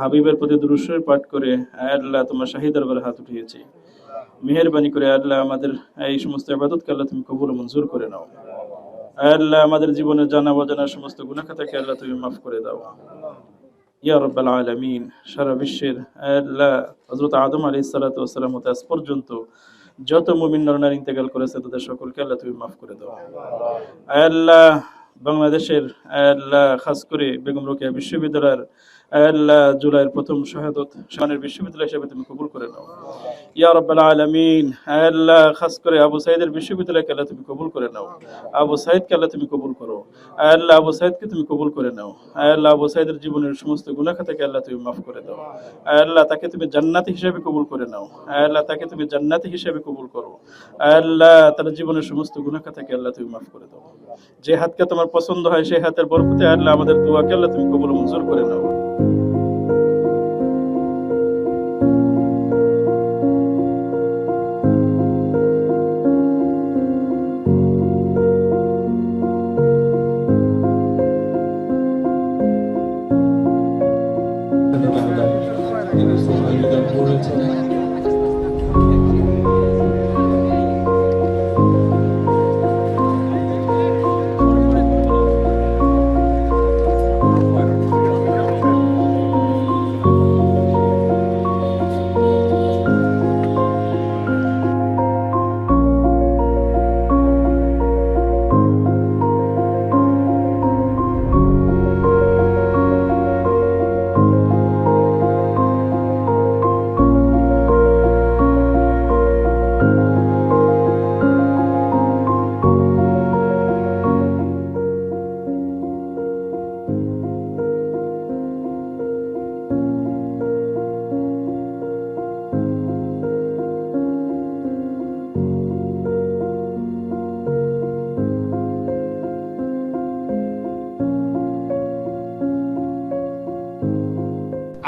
হাবিবের প্রতি দুরূদ শরীফ পাঠ করে আল্লাহ তোমার শাহী দরবারে হাত উঠিয়েছি। মেহেরবানি করে আল্লাহ আমাদের এই সমস্ত ইবাদতকে আল্লাহ তুমি কবুল ও মঞ্জুর করে নাও। আল্লাহ আমাদের জীবনের জানা অজানা সমস্ত গুনাহ খাতাকে আল্লাহ তুমি মাফ করে দাও ইয়া রাব্বাল আলামিন। সারা বিশ্বের আল্লাহ হযরত আদম আলাইহিস সালাতু ওয়াস সালাম হতে আজ পর্যন্ত যত মুমিন নর-নারী ইন্তেকাল করেছে তাদের সকলকে আল্লাহ তুমি মাফ করে দাও। আল্লাহ বাংলাদেশের আল্লাহ খাস করে বেগম রোকেয়া বিশ্ববিদ্যালয়ের আল্লাহ জুলাইয়ের প্রথম শাহাদত শানের বিশ্ববিদ্যালয় হিসেবে তুমি কবুল করে নাও ইয়া রাব্বাল আলামিন। আল্লাহ খাস করে আবু সাইদের বিশ্ববিদ্যালয়কে আল্লাহ তুমি কবুল করে নাও। আবু সাইদকে আল্লাহ তুমি কবুল করো। আল্লাহ আবু সাইদকে তুমি কবুল করে নাও। আল্লাহ আবু সাইদের জীবনের সমস্ত গুনাহ খাতাকে আল্লাহ তুমি মাফ করে দাও। আল্লাহ তাকে তুমি জান্নাতি হিসেবে কবুল করে নাও। আল্লাহ তাকে তুমি জান্নাতি হিসেবে কবুল করো। আল্লাহ তার জীবনের সমস্ত গুনাহ খাতাকে আল্লাহ তুমি মাফ করে দাও। যে হাতকে তোমার পছন্দ হয় সেই হাতের বরকতে আল্লাহ আমাদের দোয়াকে আল্লাহ তুমি কবুল ও মঞ্জুর করে নাও।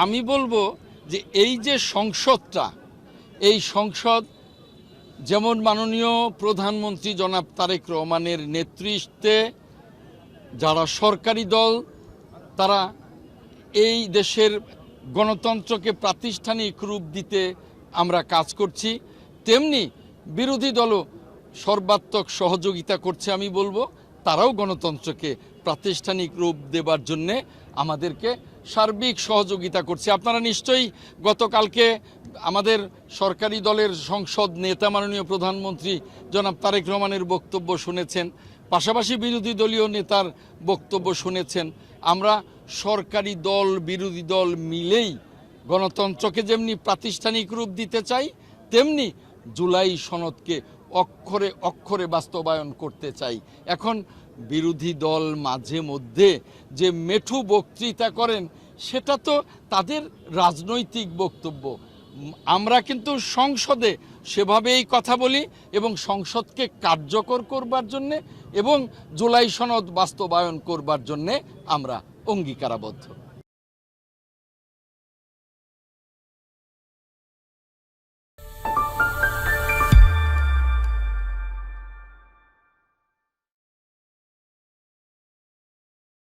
আমি বলবো যে এই যে সংসদটা, এই সংসদ যেমন মাননীয় প্রধানমন্ত্রী জনাব তারেক রহমানের নেতৃত্বে যারা সরকারি দল তারা এই দেশের গণতন্ত্রকে প্রাতিষ্ঠানিক রূপ দিতে আমরা কাজ করছি, তেমনি বিরোধী দলও সর্বাত্মক সহযোগিতা করছে। আমি বলবো তারাও গণতন্ত্রকে প্রাতিষ্ঠানিক রূপ দেবার জন্যে আমাদেরকে সার্বিক সহযোগিতা করছে। আপনারা নিশ্চয়ই গতকালকে আমাদের সরকারি দলের সংসদ নেতা মাননীয় প্রধানমন্ত্রী জনাব তারেক রহমানের বক্তব্য শুনেছেন, পাশাপাশি বিরোধী দলীয় নেতার বক্তব্য শুনেছেন। আমরা সরকারি দল বিরোধী দল মিলেই গণতন্ত্রকে যেমনি প্রাতিষ্ঠানিক রূপ দিতে চাই, তেমনি জুলাই সনদকে অক্ষরে অক্ষরে বাস্তবায়ন করতে চাই। এখন বিরোধী দল মাঝে মধ্যে যে মেঠু বক্তৃতা করেন সেটা তো তাদের রাজনৈতিক বক্তব্য। আমরা কিন্তু সংসদে সেভাবেই কথা বলি এবং সংসদকে কার্যকর করবার জন্যে এবং জুলাই সনদ বাস্তবায়ন করবার জন্যে আমরা অঙ্গীকারাবদ্ধ।